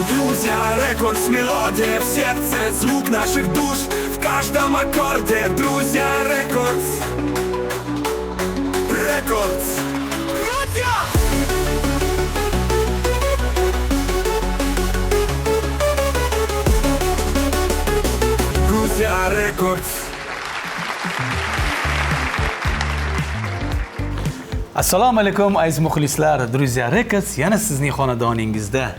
Грузия Рекордс, мелодия в сердце, звук наших душ в каждом аккорде. Друзья Рекордс, Рекордс. Грузия! Грузия Рекордс. Assalomu alaykum aziz muxlislar, Друзья Records yana sizning xonadoningizda.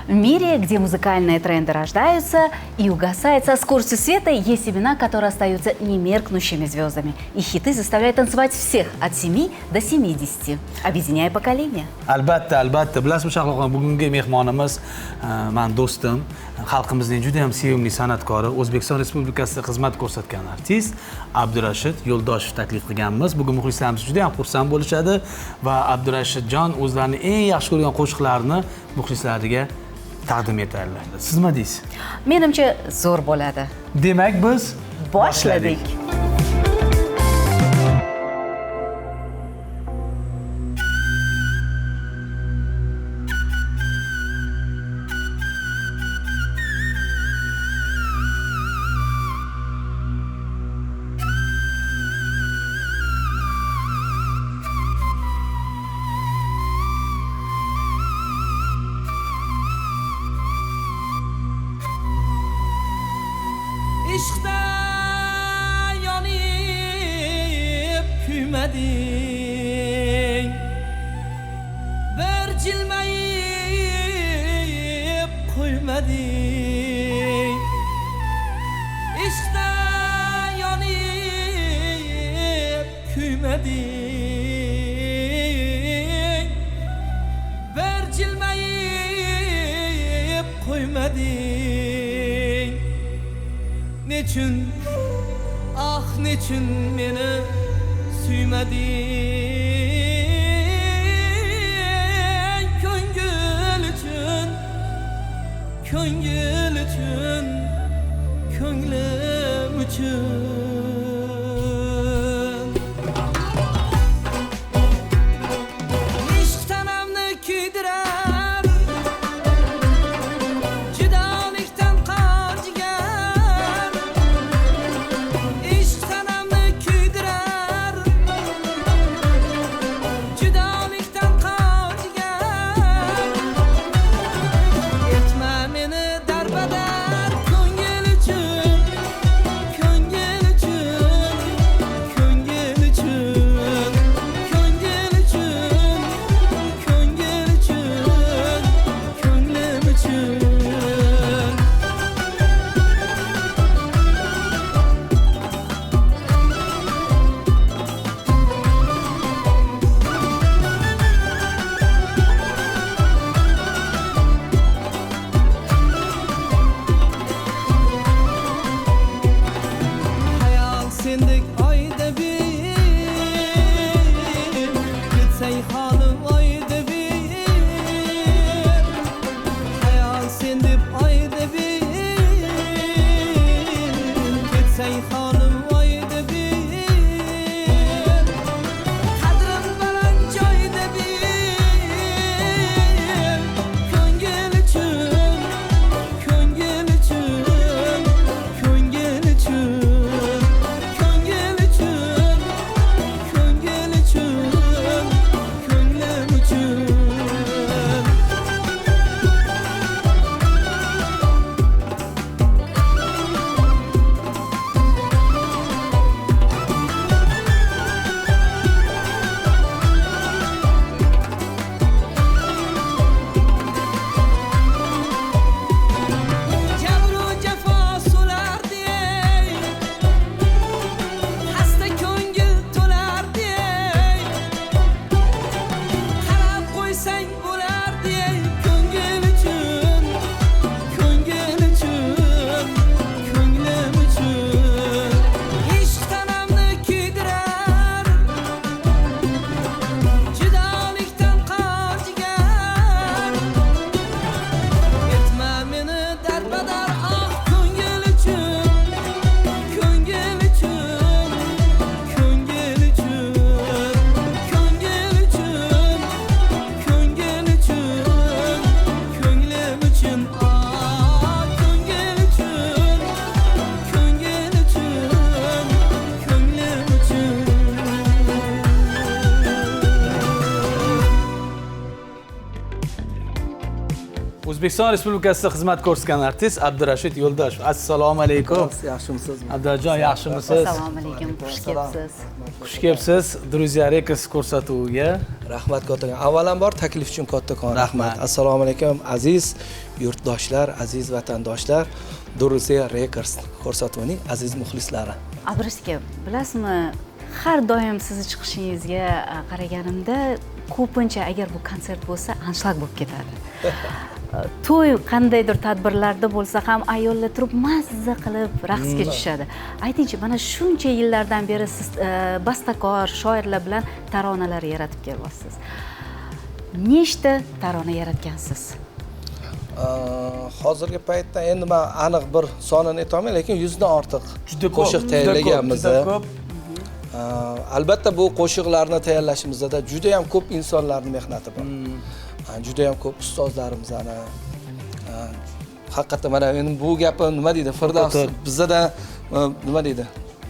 В мире, где музыкальные тренды рождаются и угасают со скоростью света, есть имена, которые остаются немеркнущими звездами. И хиты заставляют танцевать всех от 7 до 70, объединяя поколения. Albatta, bilasizmi Shahloqon, bugungi mehmonimiz men do'stim, xalqimizning juda ham sevimli san'atkori, O'zbekiston Respublikasida xizmat ko'rsatgan artist Abdurashid Yo'ldoshev taklif qilganmiz. Bugun muxlislarimiz juda ham xursand bo'lishadi va Abdurashidjon o'zlarining eng yaxshi ko'rgan qo'shiqlarini muxlislariga taqdim etadilar. Siz nima deysiz? Menimcha zo'r bo'ladi. Demak, biz Boshladik. İşqda yanıb küymədin, bir cilməyib qoymadın. İşqda yanıb küymədin, bir cilməyib qoymadın. Neçün, ah neçün beni süymedin? Köngül üçün, köngül üçün, köngülüm üçün. İşq tanamni kuydirar, judolikdan qanjigar. İşq tanamni kuydirar, judolikdan qanjigar. Etma meni darbadar, ko'ngil uchun, ko'ngil uchun, ko'ngil uchun, ko'ngil uchun, ko'ngil uchun. O'zbekiston Respublikasida xizmat ko'rsatgan artist Abdurashid Yo'ldoshev. Assalomu alaykum. Yaxshimisizmi? Abdurajon, yaxshimisiz? Assalomu alaykum, xush kelibsiz. Xush kelibsiz Druziya Records ko'rsatuviga. Rahmat kattakon. Avvalambor taklif uchun kattakon Rahmat. Assalomu alaykum aziz yurtdoshlar, aziz vatandoshlar, Druziya Records ko'rsatuvining aziz muxlislari. Abdurash aka, bilasizmi, har doim sizni chiqishingizga qaraganimda ko'pincha agar bu konsert bo'lsa, anshlag bo'lib ketadi. To'y qandaydir tadbirlarda bo'lsa ham ayollar turib mazza qilib raqsga tushadi. Aytingchi, mana shuncha yillardan beri siz bastakor, shoirlar bilan taronalar yaratib kelyapsiz. Nechta tarona yaratgansiz? Hozirgi paytda endi men aniq bir sonini aytolmayman, lekin 100 dan ortiq Juda ko'p, qo'shiq tayyorlaganmiz. juda ko'p. Albatta bu qo'shiqlarni tayyorlashimizda juda ham ko'p insonlarning mehnati bor. Juda ham ko'p ustozlarimizni haqiqatdan mana endi bu gapim nima deydi? Firdavs bizda nima deydi?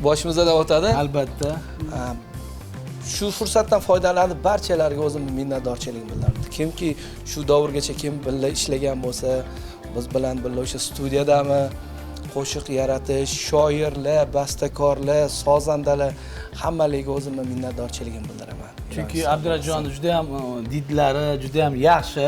Boshimizda o'tadi. Albatta. Shu fursatdan foydalanib barchalarga o'zimning minnatdorchiligimni bildiraman. Kimki shu davrgacha kim birga ishlagan bo'lsa, biz bilan birga o'sha studiyadami qo'shiq yaratish, shoirlar, bastakorlar, sozandalar hammaligiga o'zimning minnatdorchiligimni bildiraman. Chunki Abdurajonni juda ham didlari juda ham yaxshi.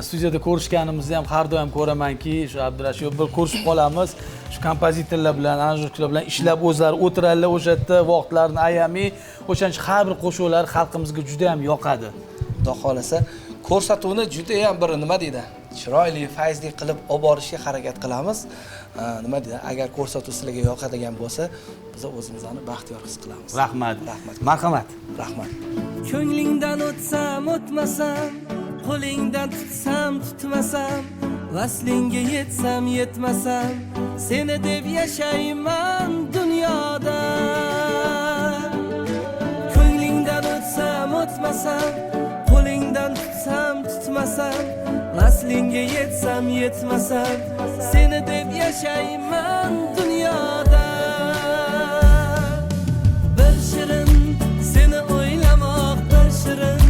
Studiyada ko'rishganimizni ham har doim ko'ramanki, shu Abdurashid bir ko'rishib qolamiz. Shu kompozitorlar bilan, aranjyorlar bilan ishlab o'zlari o'tiradilar, o'sha yerda vaqtlarini ayamay, o'shancha har bir qo'shiqlar xalqimizga juda ham yoqadi. Xudo xohlasa, ko'rsatuvni juda ham bir nima deydi? Chiroyli, fayzli qilib olib borishga harakat qilamiz. Nima deydi? Agar ko'rsatuv sizlarga yoqadigan bo'lsa, biz o'zimizni baxtiyor his qilamiz. Rahmat. Marhamat. Rahmat. Ko'nglingdan o'tsam o'tmasam, qo'lingdan tutsam tutmasam, vaslingga yetsam yetmasam, seni deb yashayman dunyoda. Ko'nglingdan o'tsam o'tmasam, qo'lingdan tutsam tutmasam, vaslingga yetsam yetmasam, seni deb yashayman dunyoda. Bir shirin seni o'ylamoq, bir shirin,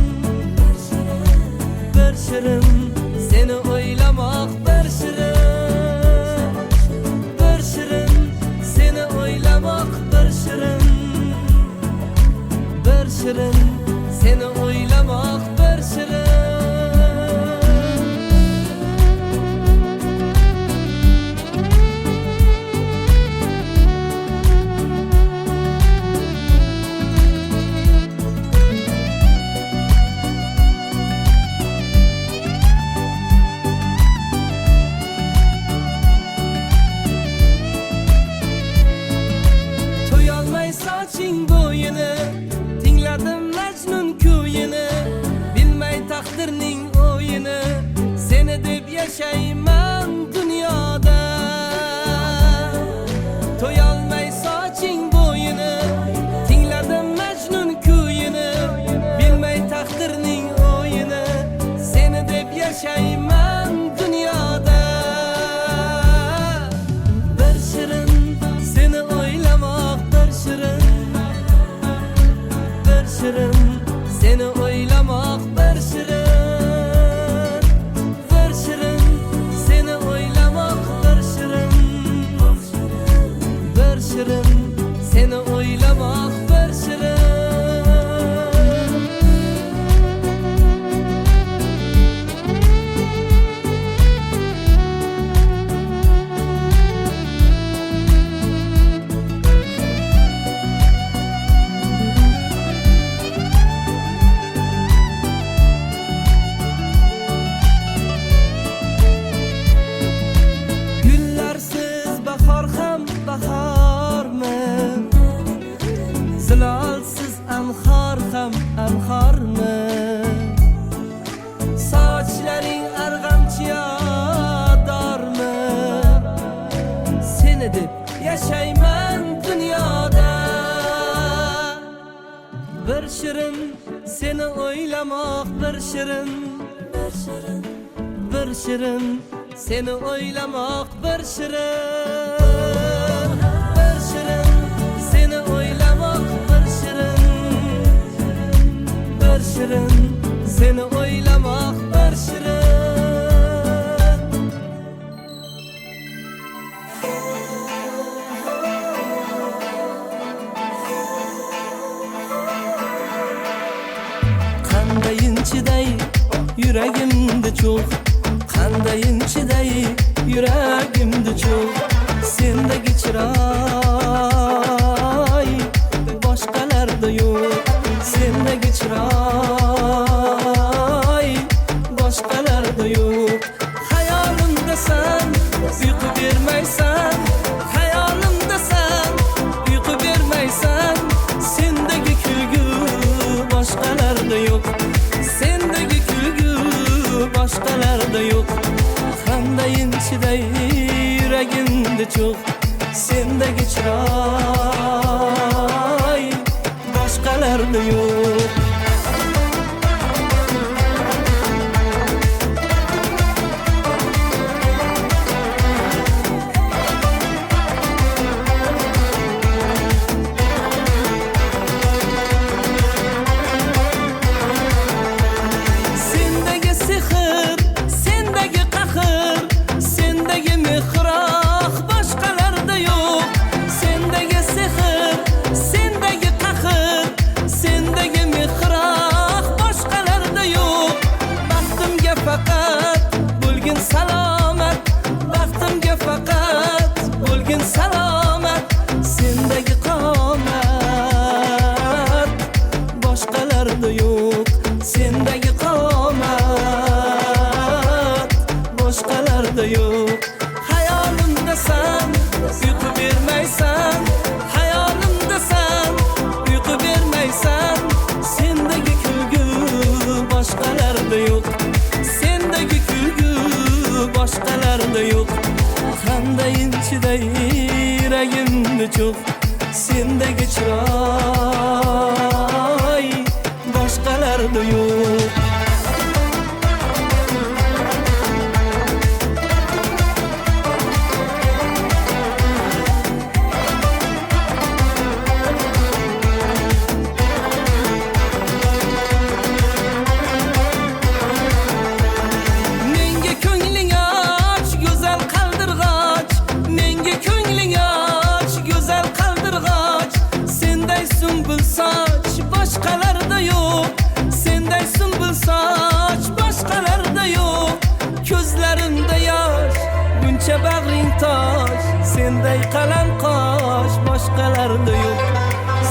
bir shirin seni o'ylamoq, bir shirin, bir shirin seni o'ylamoq, bir shirin, bir shirin seni o'ylamoq, bir shirin. To'yolmay soching bo'yini, tingladim Majnun kuyini, bilmay taqdirning o'yini, seni deb yashayman dunyoda. To'yolmay soching bo'yini, tingladim Majnun kuyini, bilmay taqdirning o'yini, seni deb yashayman dunyoda. Bir shirin seni o'ylamoq, bir shirin, bir shirin seni o'ylamoq, bir shirin, bir shirin seni o'ylamoq, bir shirin, bir shirin seni o'ylamoq, bir shirin. Gullarsiz bahor ham bahormi? Zilolsiz anhor ham anhormi? Sochlaring arg'amchi yodormi? Seni deb yashayman dunyoda. Bir shirin seni o'ylamoq, bir shirin, bir shirin, bir shirin seni o'ylamoq, bir shirin, bir shirin seni o'ylamoq, bir shirin, bir shirin seni o'ylamoq, bir shirin, yuragimda cho'g' qandayin chiday yuragimda cho'g' sendagi chiroy boshqalarda yo'q sendagi chiroy boshqalarda yo'q hayolimdasan uyqu bermaysan hayolimdasan uyqu bermaysan sendagi kulgu boshqalarda yo'q sendagi kulgu boshqalarda yo'q qandayin chiday yuragimda cho'g' sendagi chiroy boshqalarda yo'q sendagi sehr sendagi qahr sendagi mehroh boshqalarda yo'q sendagi sehr sendagi qahr sendagi mehroh boshqalarda yo'q baxtimga faqat bo'lgin salomat baxtimga faqat bo'lgin salomat sendagi qomat boshqalarda yo'q sendagi qomat boshqalarda yo'q hayolimdasan uyqu bermaysan hayolimdasan uyqu bermaysan sendagi kulgu boshqalarda yo'q sendagi kulgu boshqalarda yo'q qandayin chiday yuragimda cho'g' sendagi chiroy boshqalarda yo'q menga ko'ngling och go'zal qaldirg'och menga ko'ngling och go'zal qaldirg'och senday sumbul soch boshqalarda yo'q senday sumbul soch boshqalarda yo'q ko'zlarimda yosh buncha bag'ring tosh senday qalam qosh boshqalarda yo'q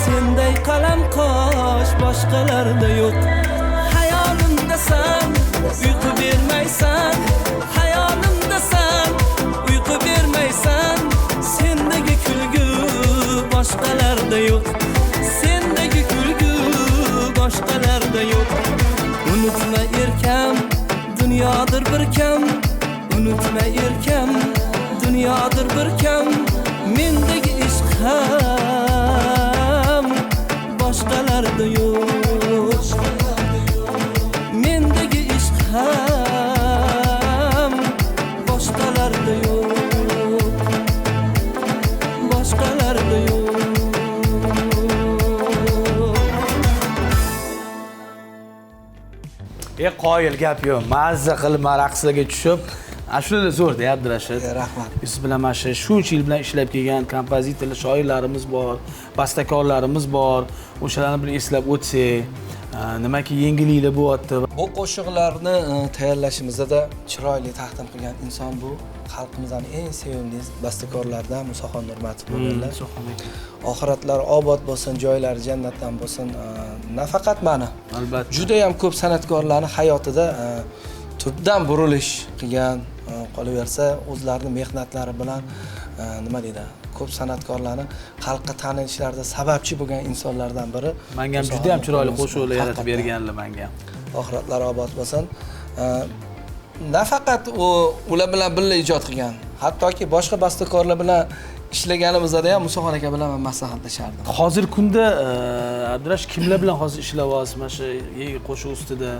senday qalam qosh boshqalarda yo'q hayolimdasan uyqu bermaysan hayolimdasan uyqu bermaysan sendagi kulgu boshqalarda yo'q sendagi kulgu boshqalarda yo'q unutma erkam dunyodir bir kam unutma erkam dunyodir bir kam mendagi ishq ham boshqalarda yo'q mendagi ishq ham boshqalarda yo'q boshqalarda yo'q Qoyil gap yo'q. Mazza qilib raqslarga tushib, ashulalar zo'r-da Abdurashid. Rahmat. Siz bilan mana shuncha yil bilan ishlab kelgan kompozitorlar, shoirlarimiz bor, bastakorlarimiz bor. O'shalarni bir eslab o'tsak, nimaki yengilliklar bo'lyapti. Bu qo'shiqlarni tayyorlashimizda chiroyli taqdim qilgan inson bu xalqimizning eng sevimli bastakorlaridan Musoxon Nurmatov bo'lganlar. Oxiratlari obod bo'lsin, joylari jannatdan bo'lsin. Nafaqat mani, Albatta. juda ham ko'p san'atkorlarning hayotida tubdan burilish qilgan, qolaversa o'zlarining mehnatlari bilan nima deydi, ko'p san'atkorlarni xalqqa tanilishlariga sababchi bo'lgan insonlardan biri. Menga ham juda ham chiroyli qo'shiqlar yaratib berganlar menga ham. Oxiratlari obod bo'lsin. Nafaqat ular bilan birga ijod qilgan, hattoki boshqa bastakorlar bilan ishlaganimizda ham Musoxon aka bilan men maslahatlashardim. Hozirgi kunda Abdurash kimlar bilan hozir ishlayapsiz mana shu qo'shiq ustida?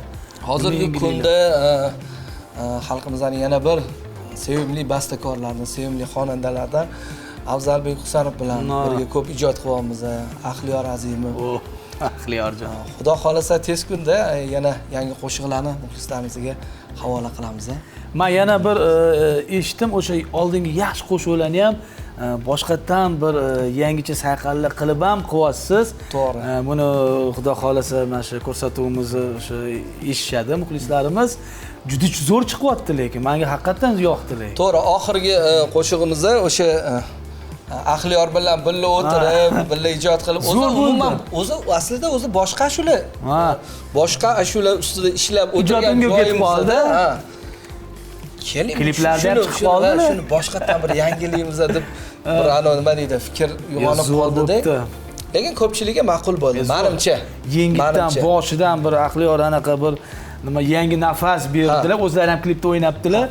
Hozirgi kunda xalqimizning yana bir sevimli bastakorlardan, sevimli xonandalardan Afzalbek Husanov bilan birga ko'p ijod qilyapmiz. Ahliyor Azimov. Ahliyorjon. Xudo xolasa tez kunda yana yangi qo'shiqlarni muxlislarimizga havola qilamiz. Men yana bir eshitdim, o'sha oldingi yaxshi qo'shiqlarni ham boshqatdan bir yangicha sayqallar qilib ham qilyapsiz. To'g'ri. Buni xudo xolasa mana shu ko'rsatuvimizni o'sha eshitishadi muxlislarimiz. juda zo'r chiqyapti lekin menga haqiqatan yoqdi lekin. To'g'ri, oxirgi qo'shig'imizda o'sha Axliyor bilan birga o'tirib, birga ijod qilib, o'zi umuman aslida o'zi boshqa ashula. Ha. Boshqa ashula ustida ishlab o'tirgan Ijodimga ketib qoldi. Ha. Keling, Kliplarda ham chiqib qoldi. Shuni boshqatdan bir yangiligimiz deb bir nima deydi, fikr uyg'onib qoldi-da. Lekin ko'pchilikka ma'qul bo'ldi, menimcha. Yengitdan boshidan bir Axliyor anaqa bir nima yangi nafas berdilar. O'zlari ham klipda o'ynabdilar.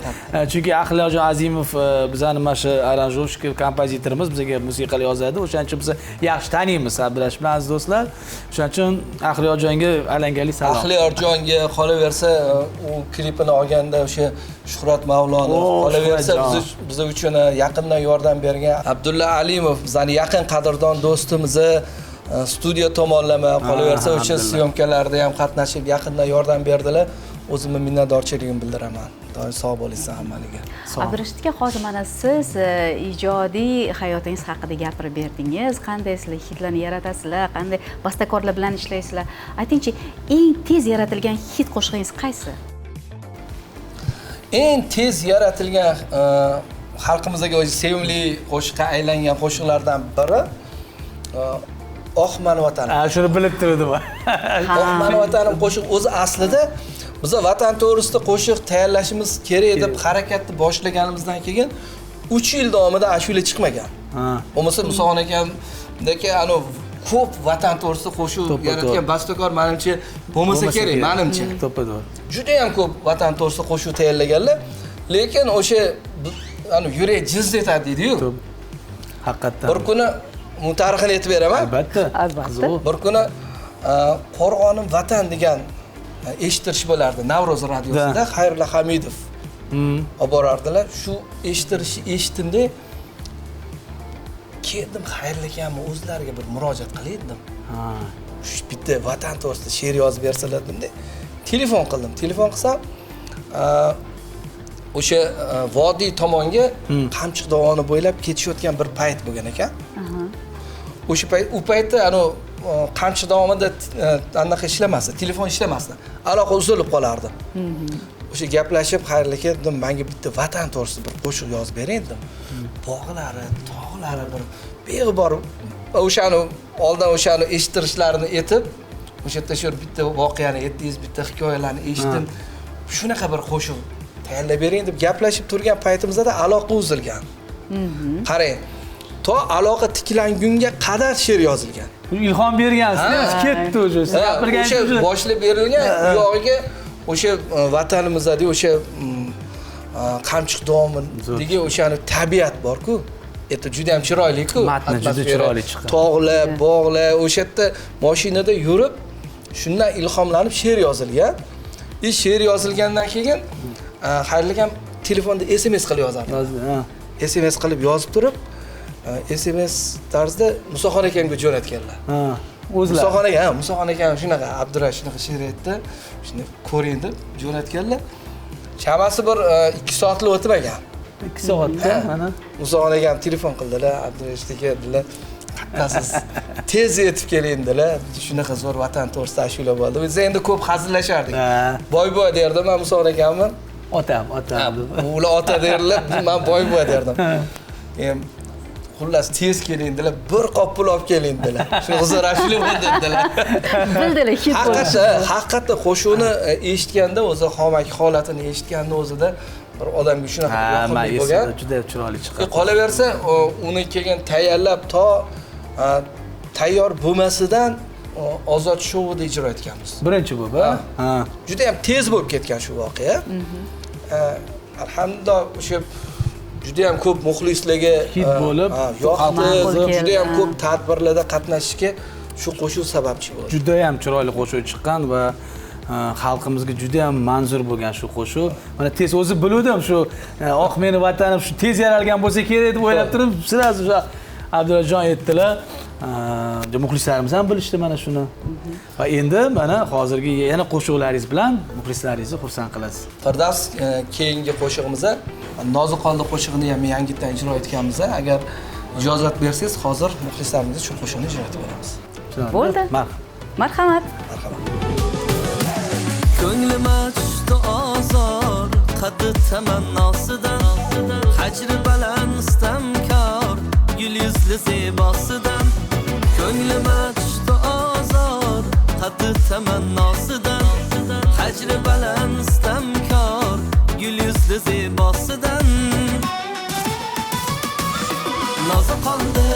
Chunki Axliyorjon Azimov bizning mana shu aranjировщик kompozitorimiz bizga musiqalar yozadi. O'shaning uchun biz yaxshi taniymiz Abdurashid bilan aziz do'stlar. O'shaning uchun Axliyorjonga alangali salom. Axliyorjonga qolaversa u klipini olganda o'sha Shuhrat Mavlonov qolaversa biz uchun yaqindan yordam bergan Abdulla Alimov bizning yaqin qadrdon do'stimiz studiya tomonlama qolaversa o'sha syomkalarda ham qatnashib yaqindan yordam berdilar. O'zimni minnatdorchiligimni bildiraman. Doim sog' bo'linglar hammaliga. Abdurashid aka, hozir mana siz ijodiy hayotingiz haqida gapirib berdingiz. Qanday sizlar hitlarni yaratasizlar, qanday bastakorlar bilan ishlaysizlar? Aytingchi, eng tez yaratilgan hit qo'shig'ingiz qaysi? Eng tez yaratilgan xalqimizga o'zi sevimli qo'shiqqa aylangan qo'shiqlardan biri Oh mani vatanim. Shuni bilib turdim. Oh mani vatanim qo'shiq o'zi aslida biz vatan to'g'risida qo'shiq tayyorlashimiz kerak deb harakatni boshlaganimizdan keyin 3 yil davomida ashula chiqmagan. Bo'lmasa Musoqon akamdagi ko'p vatan to'g'risida qo'shiq yaratgan bastakor menimcha bo'lmasa kerak, menimcha. To'ppa-to'g'ri. Juda ham ko'p vatan to'g'risida qo'shiq tayyorlaganlar, lekin o'sha yurak jiz etadi deydi-yu. Haqiqatan. Bir kuni tarixini aytib beraman. Albatta. Bir kuni Qo'rg'onim vatan degan eshittirish bo'lardi Navro'z radiosida. Xayrullo Hamidov olib borardilar. Shu eshitdimda keldim, Xayrullo akamni o'zlariga bir murojaat qilaydim. Shu bitta vatan to'g'risida she'r yozib bersalar deb telefon qildim. Telefon qilsam o'sha vodiy tomonga Qamchiq dovoni bo'ylab ketishayotgan bir payt bo'lgan ekan. O'sha paytda Qamchiq davomida anaqa ishlamasdi, telefon ishlamasdi. Aloqa uzilib qolardi. O'sha gaplashib, Xayrullo aka dedim, menga bitta vatan to'g'risida bir qo'shiq yozib bering dedim. Bog'lari, tog'lari bir beg'ubor o'shani oldin o'shani eshittirishlarini aytib, o'sha yerda shu bitta voqeani aytdingiz, bitta hikoyalarni eshitdim. Shunaqa bir qo'shiq tayyorlab bering deb gaplashib turgan paytimizda aloqa uzilgan. Qarang, to aloqa tiklangunga qadar she'r yozilgan. Ilhom bergansiz, ketdi o'sha. O'sha boshlab berilgan yog'iga o'sha vatanimizdagi o'sha Qamchiq dovonidagi o'shani tabiat bor-ku. Eto juda ham chiroyli-ku. Matni juda chiroyli chiqqan. Tog'lar, bog'lar, o'sha yerda mashinada yurib, shundan ilhomlanib she'r yozilgan. She'r yozilgandan keyin Xayrullo akam telefonda SMS qilib yozardi. SMS qilib yozib turib, SMS tarzda Musoqon akamga jo'natganlar. O'zlari. Musoqon akam shunaqa Abdurashid shunaqa she'r aytdi. Shuni ko'ring deb jo'natganlar. Chamasi bir 2 soatli o'tmagan. 2 soatda mana Musoqon akam telefon qildilar, Abdurashid aka dedilar, "Qatnasiz, tez yetib keling" dedilar. Shunaqa zo'r vatan to'g'risida ashula bo'ldi. Biz endi ko'p hazillashardik. Boy derdim men Musoqon akamni. Otam. Ular ota derlar, men boy derdim. Xullas tez keling dedilar, bir qop pul olib keling dedilar. Shu huzur ashula bo'ldi dedilar. Bildilar, hit bo'ldi. Haqiqatda qo'shiqni eshitganda o'zi xomaki holatini eshitganda o'zida bir odamga shunaqa yoqimli bo'lgan. Juda chiroyli chiqadi. Qolaversa, uni keyin tayyorlab to tayyor bo'lmasidan Ozod showida ijro etganmiz. Birinchi bo'lib, ha. Juda ham tez bo'lib ketgan shu voqea. Alhamdulillah o'sha juda ham ko'p muxlislarga hit bo'lib, yoqdi. Juda ham ko'p tadbirlarda qatnashishga shu qo'shiq sababchi bo'ldi. Juda ham chiroyli qo'shiq chiqqan va xalqimizga juda ham manzur bo'lgan shu qo'shiq. Mana tez o'zi biluvdim shu "Oh meni vatanim" shu tez yaralgan bo'lsa kerak deb o'ylab turib, sirazi o'sha Abdurashidjon aytdilar. Muxlislarimiz ham bilishdi mana shuni. Va endi mana hozirgi yana qo'shiqlaringiz bilan muxlislaringizni xursand qilasiz. Firdavs keyingi qo'shig'imizda Noziqoldi qo'shig'ini ham yangitdan ijro etganmiz. Agar ijozat bersangiz, hozir muxlislarimizga shu qo'shiqni ijro etib beramiz. Bo'ldi. Marhamat. ko'nglima tushdi ozor qaddi tamannosidan hajri baland istamkor gul yuzli zebosidan ko'nglima tushdi ozor qaddi tamannosidan hajri baland istamkor gul yuzli zebosidan nozi qoldi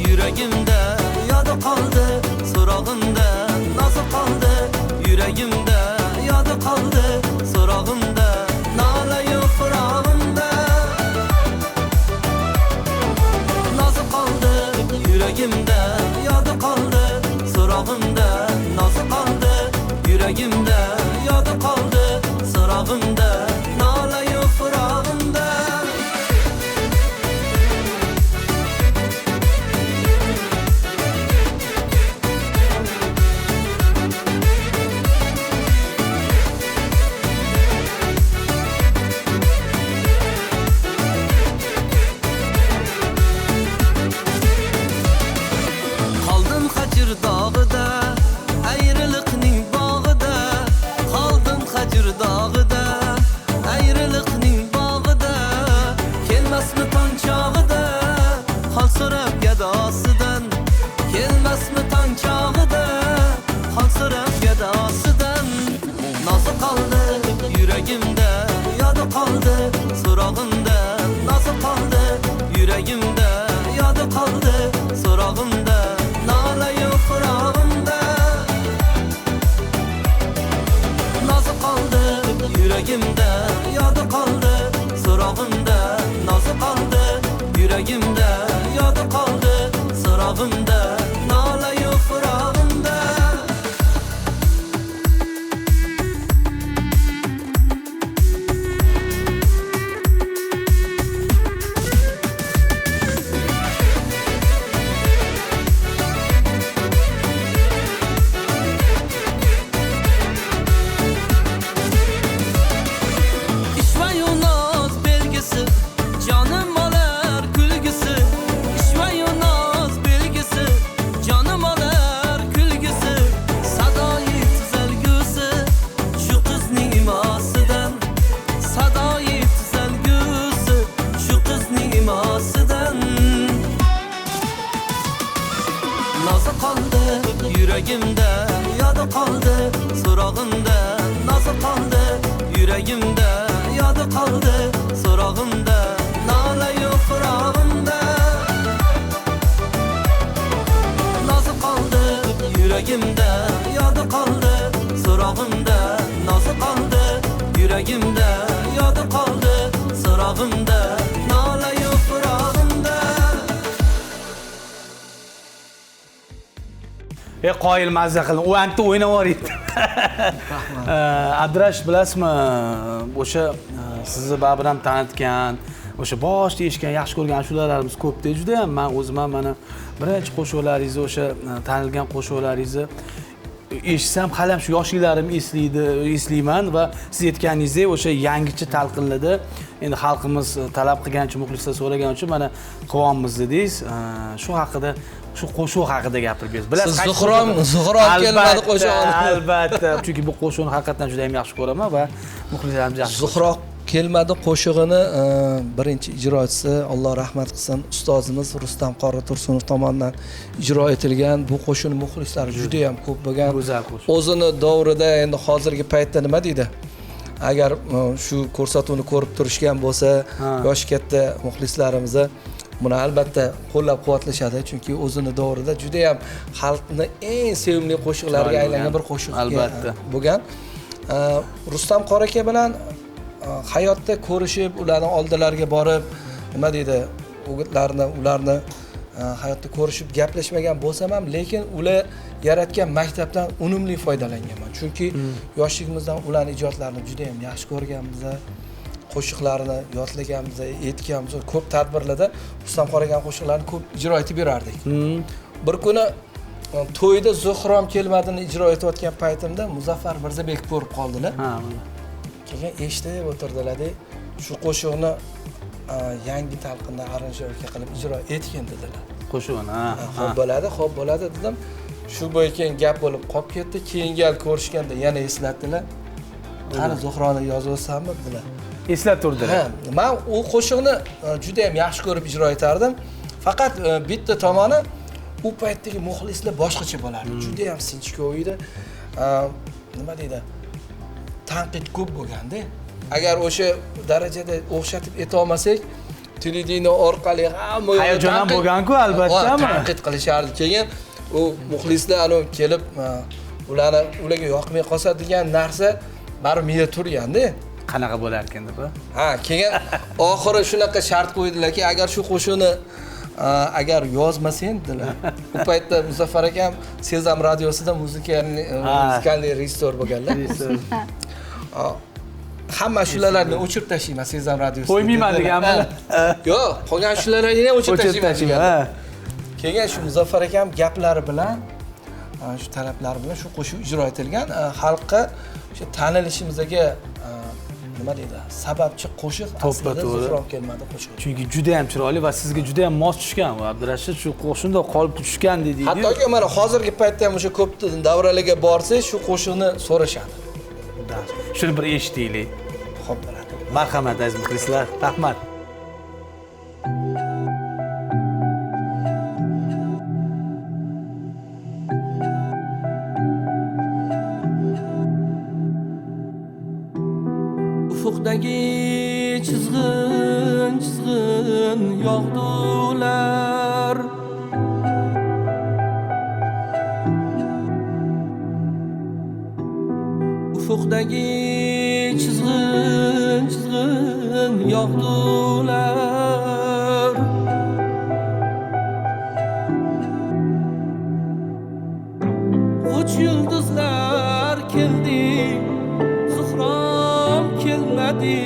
yuragimda yodi qoldi so'rog'imda nozi qoldi yuragimda yodi qoldi so'rog'imda nolayu firog'imda nozi qoldi yuragimda yodi qoldi so'rog'imda nozi qoldi yuragimda yodi qoldi so'rog'imda nolayu firog'imda qoldim hajr dog'ida ayriliqning bog'ida qoldim hajr dog'ida ayriliqning bog'ida kelmasmi tong chog'ida hol so'rab gadosidan kelmasmi tong chog'ida hol so'rab gadosidan nozi qoldi yuragimda yodi qoldi so'rog'imda nozi qoldi yuragimda yodi qoldi so'rog'imda nolayu firog'imda nozi qoldi yuragimda yodi qoldi so'rog'imda nozi qoldi yuragimda yodi qoldi so'rog'imda nolayu firog'imda İşvayu naz belgisi canım olar kulgisi İşvayu naz belgisi canım olar kulgisi sadoyi tuzalgusi şu qizning imosidan sadoyi tuzalgusi şu qizning imosidan nozi qoldi yuragimda yodi qoldi so'rog'imda nozi qoldi yuragimda yodi qoldi so'rog'imda nolayu firog'imda nozi qoldi yuragimda yodi qoldi so'rog'imda nozi qoldi yuragimda yodi qoldi so'rog'imda nolayu firog'imda Qoyil mazza qilin. U anta o'ynab yuboryapti. Abdurash bilasizmi, o'sha sizni baribir ham tanitgan, o'sha boshda eshitgan, yaxshi ko'rgan ashulalarimiz ko'pda juda ham. Men o'zim ham mana birinchi qo'shiqlaringizni, o'sha tanilgan qo'shiqlaringizni eshitsam hali ham shu yoshliklarim eslayman va siz aytganingizdek o'sha yangicha talqinlarda endi xalqimiz talab qilgancha, muxlislar so'ragan uchun mana qilyapmiz dedingiz. Shu haqida shu qo'shiq haqida gapirib berasiz. Bilasiz, Zuhrom kelmadi qo'shig'ini. Albatta, chunki bu qo'shiqni haqiqatan juda ham yaxshi ko'raman va muxlislarimiz yaxshi. Zuhrom kelmadi qo'shig'ini birinchi ijrochisi Alloh rahmat qilsin ustozimiz Rustam Qori Tursunov tomonidan ijro etilgan. Bu qo'shiqni muxlislari juda ham ko'p bo'lgan. Go'zal qo'shiq. O'zini davrida endi hozirgi paytda nima deydi? Agar shu ko'rsatuvni ko'rib turishgan bo'lsa, yosh katta muxlislarimiz buni albatta qo'llab-quvvatlashadi, chunki o'zini davrida juda ham xalqning eng sevimli qo'shiqlariga aylangan bir qo'shiq albatta bo'lgan. Rustam Qori aka bilan hayotda ko'rishib, ularning oldilariga borib, nima deydi, ularni hayotda ko'rishib gaplashmagan bo'lsam ham, lekin ular yaratgan maktabdan unumli foydalanganman. Chunki yoshligimizdan ularning ijodlarini juda ham yaxshi ko'rganmiz. Qo'shiqlarini yodlaganmiz, aytganmiz. Ko'p tadbirlarda Rustam Qori aka qo'shiqlarini ko'p ijro etib berardik. Bir kuni to'yda Zuhrom kelmadini ijro etayotgan paytimda Muzaffar Mirzabekov ko'rib qoldilar. Keyin eshitib o'tirdilar-da, shu qo'shiqni yangi talqinda aranjировка qilib ijro etgan dedilar. Qo'shiqni. Xo'p bo'ladi dedim. Shu bo'yicha gap bo'lib qolib ketdi. Keyingi gal ko'rishganda yana eslatdilar. qani Zuhroni yozyapsanmi dedilar. Eslab turdilar. Ha, men u qo'shiqni juda ham yaxshi ko'rib ijro etardim. Faqat bitta tomoni u paytdagi muxlislar boshqacha bo'lardi. Juda ham sinchkov edi. Nima deydi? Tanqid ko'p bo'lganda, agar o'sha darajada o'xshatib eta olmasak, televideniya orqali hamma Hayajon ham bo'lgan-ku, albatta. Tanqid qilishardi. Keyin u muxlislar anu kelib ularga yoqmay qolsa degan narsa baribir miya turganda. Qanaqa bo'lar ekan deb. Ha, keyin oxiri shunaqa shart qo'ydilarki, agar shu qo'shiqni agar yozmasang dedilar. U paytda Muzaffar akam Sezam radiosida muzikalniy rejissyor bo'lganlar. Hamma shularni o'chirib tashlayman Sezam radiosida. Qo'ymayman deganmi? Yo'q, qolgan shularni ham o'chirib tashlayman. Keyin shu Muzaffar akam gaplari bilan shu talablar bilan shu qo'shiq ijro etilgan, xalqqa o'sha tanilishimizga nima deydi? Sababchi qo'shiq aslida Zuhrom kelmadi qo'shiq. Chunki juda ham chiroyli va sizga juda ham mos tushgan va Abdurashid shu qo'shinda qolib tushgan dedingiz. Hattoki mana hozirgi paytda ham o'sha ko'p davralarga borsak, shu qo'shiqni so'rashadi. Shuni bir eshitaylik. Xo'p, bo'ladi. Marhamat aziz muxlislar, rahmat. Ufuqdagi chizg'in yog'dular. Ufuqdagi chizg'in yog'dular. Uch yulduzlar keldi, Zuhrom kelmadi.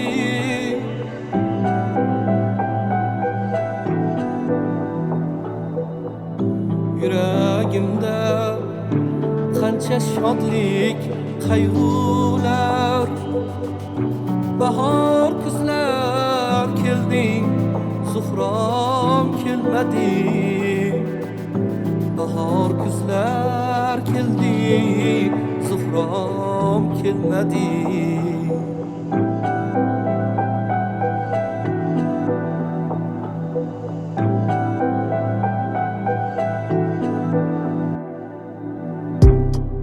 Yuragimda qancha shodlik, qayg'ular. Bahor kuzlar keldi, Zuhrom kelmadi. Bahor kuzlar keldi, Zuhrom kelmadi.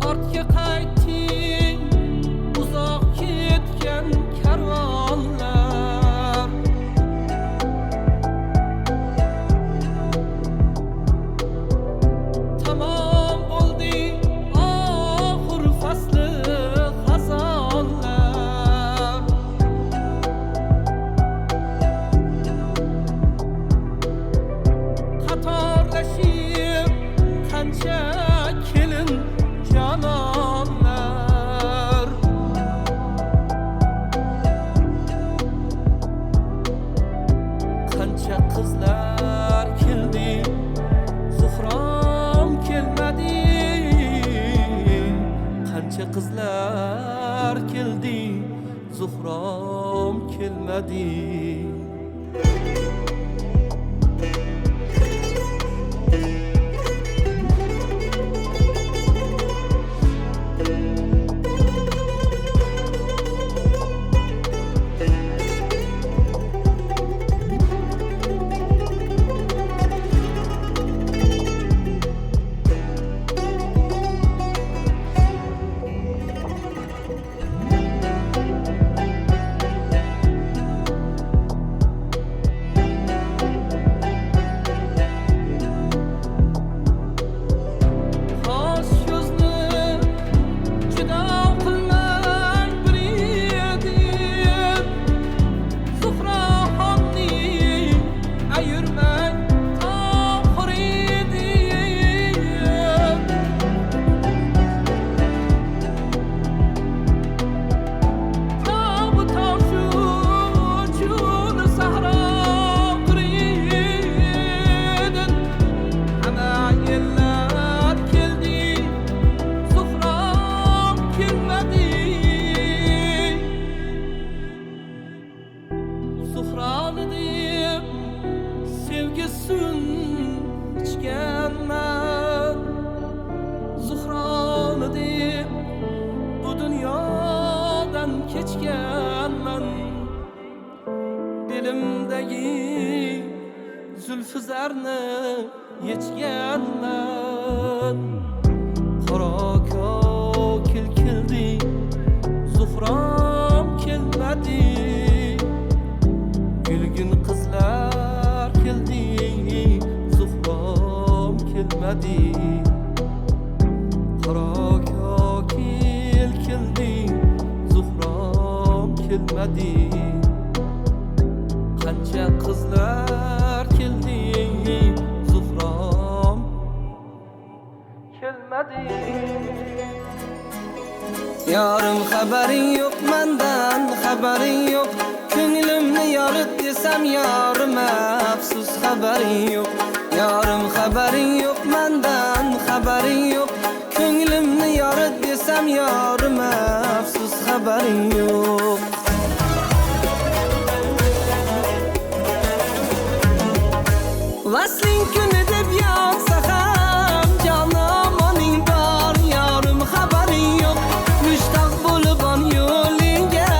Ortga qayting, uzoq ketgan karvonlar. Tamom bo'ldi oxir fasli xazonlar. Qatorlashib qancha kelin janonlar. Qancha qizlar keldi, Zuhrom kelmadi. Qancha qizlar keldi, Zuhrom kelmadi. yetganman dilimdagi zulfi zarni yechganman qora kokil keldi zuhrom kelmadi gulgin qizlar keldi zuhrom kelmadi qora kokil keldi zuhrom kelmadi qancha qizlar keldi zuhrom kelmadi Yarım xabaring yo'q mendan xabaring yo'q ko'nglimni yorit desam yarim afsus xabaring yo'q Yarım xabaring yo'q mendan xabaring yo'q ko'nglimni yorit desam yarim afsus xabaring yo'q Vasling kuni deb yonsa ham jonomoning bor yarim xabaring yo'q Mushtaq bo'lib on yo'lingga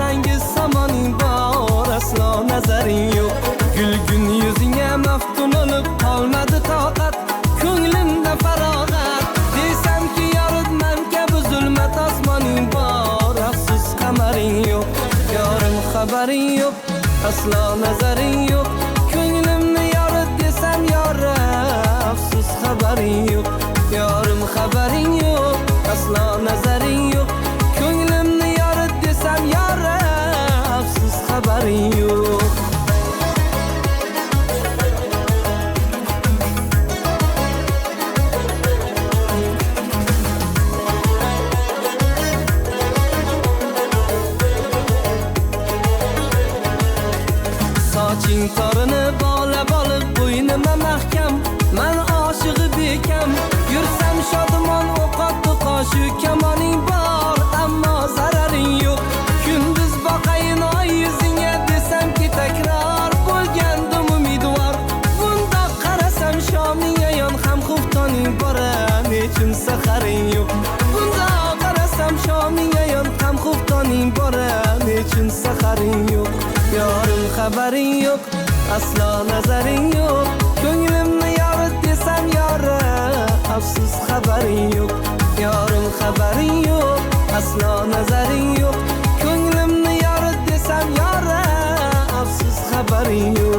rangi samoning bor aslo nazaring yo'q Gulgun yuzingga maftun olib qolmadi toqat ko'nglimda farog'at desamki yoritman kabi zulmat osmoning bor afsus qamaring yo'q Yorim xabaring yo'q aslo nazaring yo'q ko'nglimni yorit desam yora afsus xabaring yo'q Yorim xabaring yo'q aslo nazaring yo'q ko'nglimni yorit desam yora afsus xabaring yo'q Soching torini bola bo'lib bo'ynima mahkam Men oshig'i bekam Yursam shodimon o'qotdi qoshu kamoning bor Ammo zararing yo'q Kunduz boqayin oy yuzingga desamki takror Bo'lgandim umidvor Bundoq qarasam shoming ayon ham xuftoning bor Nechun saharing yo'q Bundoq qarasam shoming ayon ham xuftoning bor Nechun saharing yo'q Yorim xabaring yo'q aslo nazaring yo'q ko'nglimni yorit desam yora afsus xabaring yo'q Yorim xabaring yo'q aslo nazaring yo'q ko'nglimni yorit desam yora afsus xabaring yo'q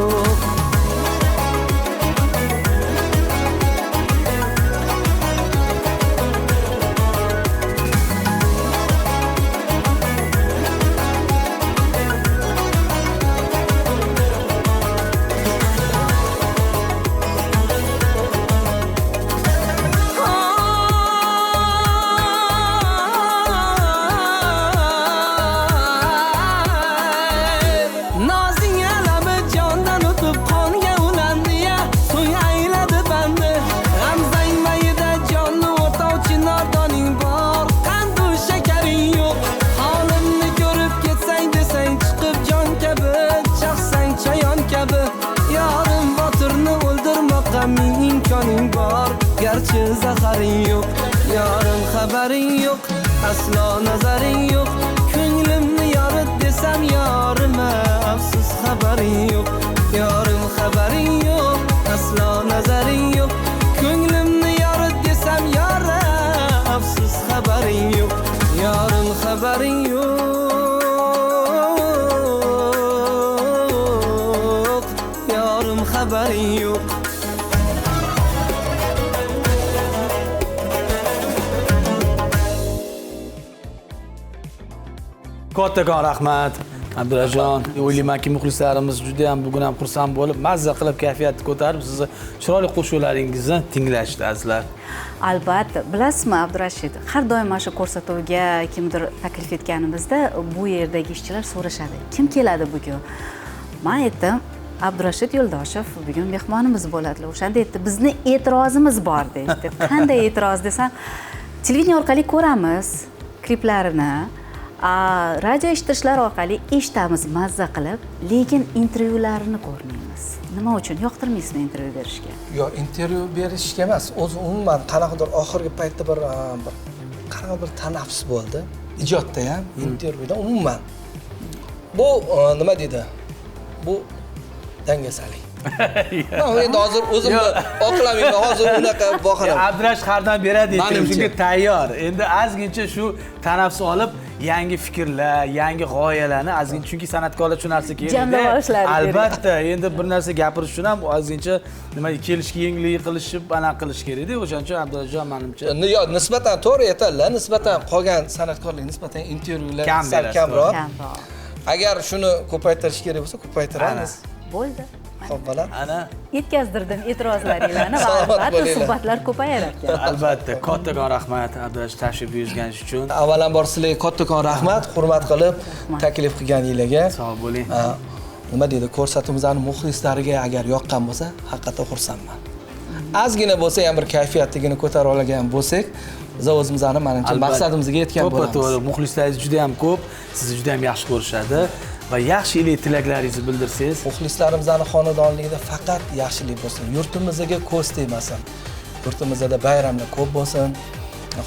imkoning bor garchi zaharing yo'q Yorim xabaring yo'q aslo nazaring yo'q ko'nglimni yorit desam yorim afsus xabaring yo'q Yorim xabaring yo'q aslo nazaring yo'q ko'nglimni yorit desam yora afsus xabaring yo'q Yorim xabaring yo'q Yorim xabaring yo'q Kattakon rahmat Abdurajon. O'ylaymanki muxlislarimiz juda ham bugun ham xursand bo'lib, mazza qilib kayfiyatni ko'tarib, sizni chiroyli qo'shiqlaringizni tinglashdi azizlar. Albatta, bilasizmi Abdurashid, har doim mana shu ko'rsatuvga kimdir taklif etganimizda bu yerdagi ishchilar so'rashadi, kim keladi bugun? Men aytdim, Abdurashid Yo'ldoshev bugun mehmonimiz bo'ladilar. O'shanda aytdi, bizni e'tirozimiz bor deydi. Qanday e'tiroz desam, televideniya orqali ko'ramiz kliplarini. Radio eshitishlar orqali eshitamiz mazza qilib, lekin intervyularini ko'rmaymiz. Nima uchun yoqtirmaysizmi intervyu berishga? Yo'q, intervyu berishga emas, o'zi umuman qanaqadir oxirgi paytda bir qanaqa bir tanaffus bo'ldi. ijodda ham, intervyuda umuman. Bu nima deydi? Bu dangasalik. Men endi hozir o'zimni oqlamayman, hozir unaqa boqaman. Abdurash hardan beradi, Menimcha. shunga tayyor. Endi ozgincha shu tanaffus olib, yangi fikrlar, yangi g'oyalarni ozgincha, chunki san'atkorlar shu narsa kerak. Jamlab olishlari kerak. Albatta, endi bir narsa gapirish uchun ham ozgincha nima kelishga yengillik qilishib, ana qilish kerak-da. O'shaning uchun Abdurashjon menimcha Yo, nisbatan to'g'ri aytadilar, nisbatan qolgan san'atkorlar nisbatan intervyular Kam sal berasiz, kamroq. Kamroq. Agar shuni ko'paytirish kerak bo'lsa, ko'paytiramiz. Bo'ldi. Xo'p, bola. ana Yetkazdirdim e'tirozlaringlarni va Salomat albatta bo'linglar. suhbatlar ko'payar ekan. albatta kattakon rahmat Abdurash tashrif buyurganingiz uchun. Avvalambor sizlarga kattakon rahmat, hurmat qilib taklif qilganingizga. Sog' bo'ling. Nima deydi, ko'rsatuvimizni muxlislariga agar yoqqan bo'lsa, haqiqatdan xursandman. Ozgina bo'lsa ham bir kayfiyatligini ko'tarib olgan bo'lsak, biz o'zimizni menimcha maqsadimizga yetgan bo'lamiz. To'g'ri, muxlislaringiz juda ham ko'p, sizni juda ham yaxshi ko'rishadi va yaxshi ilk tilaklaringizni bildirsangiz, Muxlislarimizning xonadonligida faqat yaxshilik bo'lsin. Yurtimizga ko'z tegmasin. Yurtimizda bayramlar ko'p bo'lsin.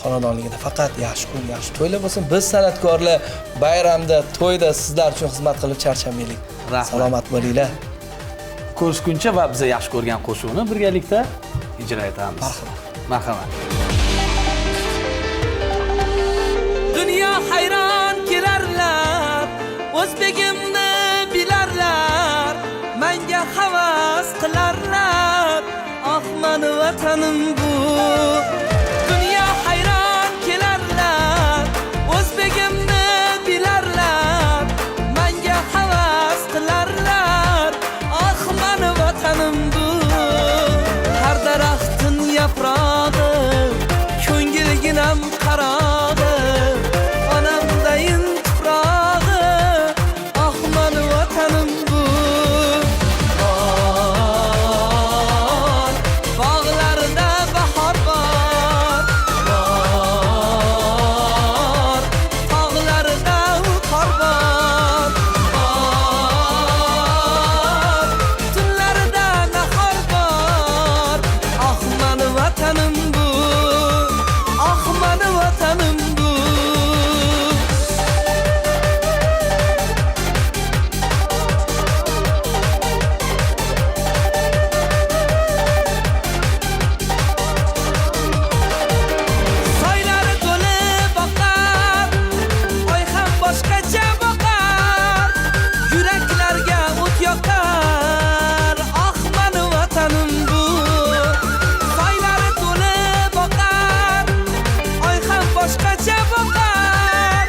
Xonadonligida faqat yaxshi kun, yaxshi to'ylar bo'lsin. Biz san'atkorlar bayramda, to'yda sizlar uchun xizmat qilib charchamaylik. Rahmat. Salomat bo'linglar. ko'rishguncha va biza yaxshi ko'rgan qo'shiqni birgalikda ijro etamiz. Marhamat. Dünya hayron kelarlar, o'zbegimni bilarlar, menga havas qilarlar, ah meni vatanim bu. Dünya hayron kelarlar, o'zbegimni bilarlar, menga havas qilarlar, ah meni vatanim bu. Har daraxtın yaprog'i, ko'ngilginam qarog'i, onamdayin tuprog'i, ah meni vatanim bu. Bor, bog'larda bahor bor, bor, tog'larda qor bor, bor, tunlarda nahor bor, ah meni vatanim bu, ah meni vatanim bu. Soylari to'lib oqar, oy ham boshqacha boqar, yuraklarga o't yoqar, ah meni vatanim bu. Soylari to'lib oqar, oy ham boshqacha boqar,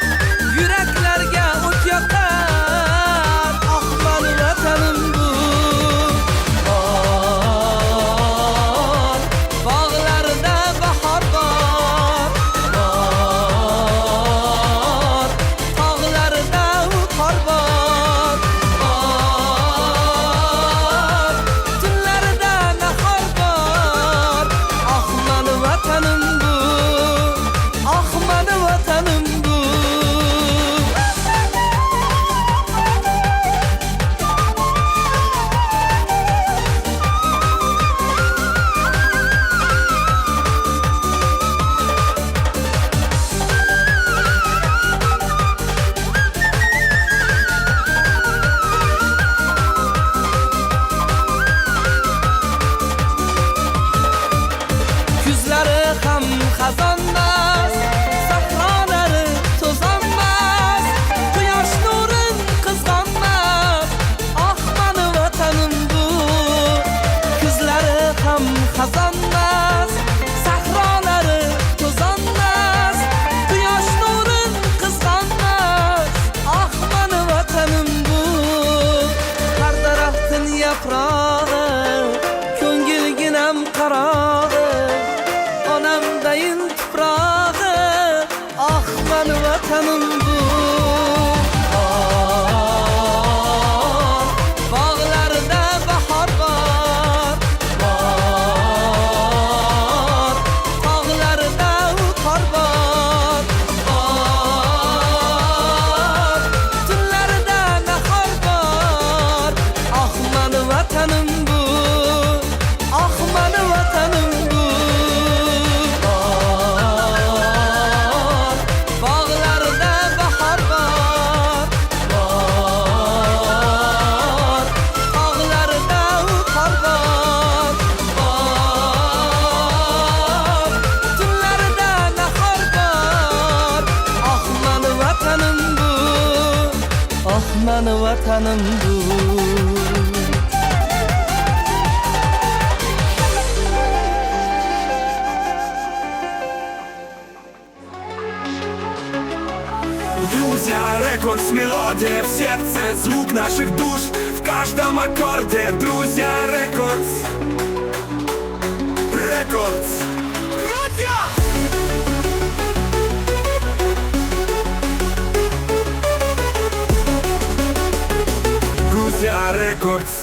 yuraklarga o't yoqar, ah meni vatanim bu. Bor, bog'larda bahor bor, bor, tog'larda qor bor, bor, tunlarda nahor bor, ah meni vatanim bu, ah meni vatanim bu. Kuzlari ham xazonmas, sahrolari to'zonmas, quyosh nurin qizg'onmas, ah meni vatanim bu. Kuzlari ham xazonmas, sahrolari to'zonmas, quyosh nurin qizg'onmas, ah meni vatanim bu. Har daraxtın yaprog'i, ko'ngilginam qarog'i, onamdayin tuprog'i, ah meni vatanim bu. Bor, bog'larda bahor bor, bor, tog'larda qor bor, bor, tunlarda nahor bor, ah meni vatanim bu. vatanimdir. Друзья, рекорд с мелодией в сердце, звук наших душ в каждом аккорде. Друзья, рекорд. Рекорд. Друзья! Друзья, рекорд.